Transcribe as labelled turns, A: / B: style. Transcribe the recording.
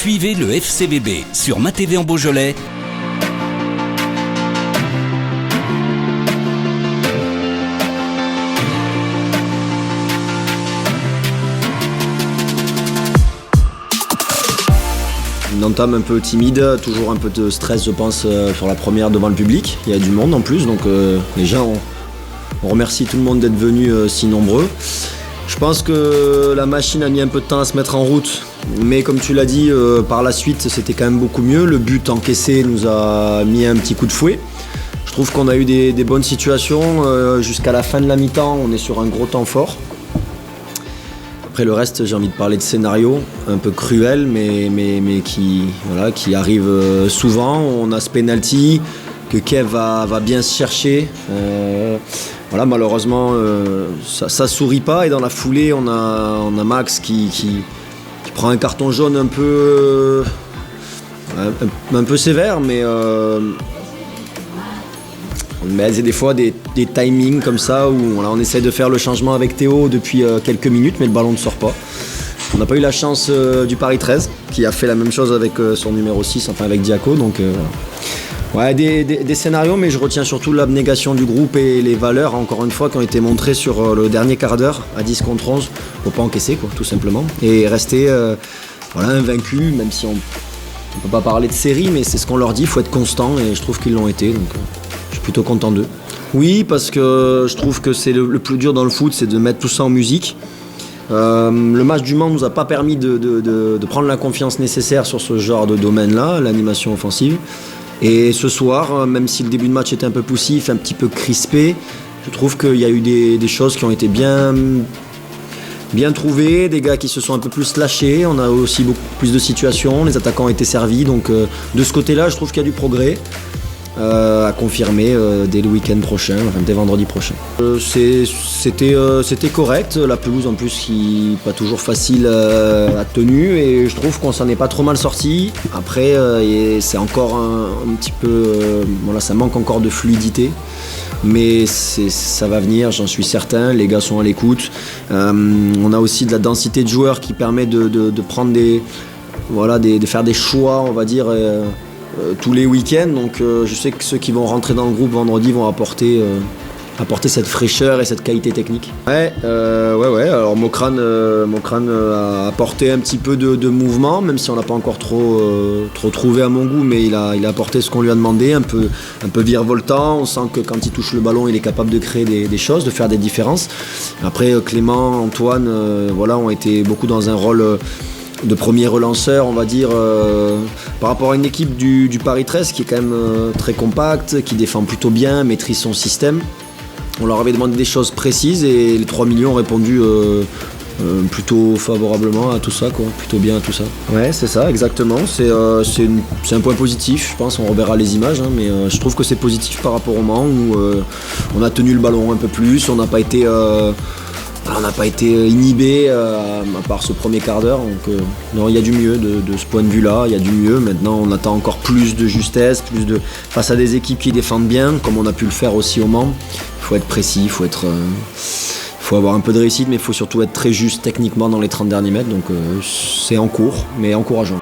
A: Suivez le FCBB sur Ma TV en Beaujolais.
B: Une entame un peu timide, toujours un peu de stress je pense sur la première devant le public. Il y a du monde en plus, donc déjà on remercie tout le monde d'être venu si nombreux. Je pense que la machine a mis un peu de temps à se mettre en route, mais comme tu l'as dit, par la suite c'était quand même beaucoup mieux. Le but encaissé nous a mis un petit coup de fouet. Je trouve qu'on a eu des bonnes situations jusqu'à la fin de la mi-temps, on est sur un gros temps fort. Après le reste, j'ai envie de parler de scénario un peu cruel, mais qui arrive souvent. On a ce penalty que Kev va bien se chercher. Malheureusement, ça sourit pas. Et dans la foulée, on a Max qui prend un carton jaune un peu sévère, mais c'est des fois des timings comme ça où on essaie de faire le changement avec Théo depuis quelques minutes, mais le ballon ne sort pas. On n'a pas eu la chance du Paris 13 qui a fait la même chose avec son numéro 6, enfin avec Diaco. Donc des scénarios, mais je retiens surtout l'abnégation du groupe et les valeurs, encore une fois, qui ont été montrées sur le dernier quart d'heure à 10 contre 11. Faut pas encaisser, quoi, tout simplement. Et rester invaincu, même si on ne peut pas parler de série, mais c'est ce qu'on leur dit, il faut être constant, et je trouve qu'ils l'ont été. Donc je suis plutôt content d'eux. Oui, parce que je trouve que c'est le plus dur dans le foot, c'est de mettre tout ça en musique. Le match du Mans nous a pas permis de prendre la confiance nécessaire sur ce genre de domaine-là, l'animation offensive. Et ce soir, même si le début de match était un peu poussif, un petit peu crispé, je trouve qu'il y a eu des choses qui ont été bien trouvées, des gars qui se sont un peu plus lâchés. On a aussi beaucoup plus de situations, les attaquants ont été servis. Donc de ce côté-là, je trouve qu'il y a du progrès. À confirmer dès le week-end prochain, enfin dès vendredi prochain. C'était correct, la pelouse en plus qui n'est pas toujours facile à tenue, et je trouve qu'on s'en est pas trop mal sorti. Après c'est encore un petit peu, ça manque encore de fluidité, mais ça va venir, j'en suis certain, les gars sont à l'écoute. On a aussi de la densité de joueurs qui permet de prendre de faire des choix, on va dire, tous les week-ends, donc je sais que ceux qui vont rentrer dans le groupe vendredi vont apporter cette fraîcheur et cette qualité technique. Alors Mokrane a apporté un petit peu de mouvement, même si on n'a pas encore trop trouvé à mon goût, mais il a apporté ce qu'on lui a demandé, un peu virevoltant. On sent que quand il touche le ballon, il est capable de créer des choses, de faire des différences. Après Clément, Antoine, ont été beaucoup dans un rôle de premier relanceur, on va dire, par rapport à une équipe du Paris 13 qui est quand même très compacte, qui défend plutôt bien, maîtrise son système. On leur avait demandé des choses précises et les 3 millions ont répondu plutôt favorablement à tout ça, quoi. Plutôt bien à tout ça. Ouais, c'est ça, exactement. C'est un point positif, je pense. On reverra les images, mais je trouve que c'est positif par rapport au Mans où on a tenu le ballon un peu plus, on n'a pas été inhibé à part ce premier quart d'heure. Donc non, il y a du mieux de ce point de vue-là, il y a du mieux. Maintenant, on attend encore plus de justesse, face à des équipes qui défendent bien, comme on a pu le faire aussi au Mans. Il faut être précis, il faut avoir un peu de réussite, mais il faut surtout être très juste techniquement dans les 30 derniers mètres. Donc c'est en cours, mais encourageant.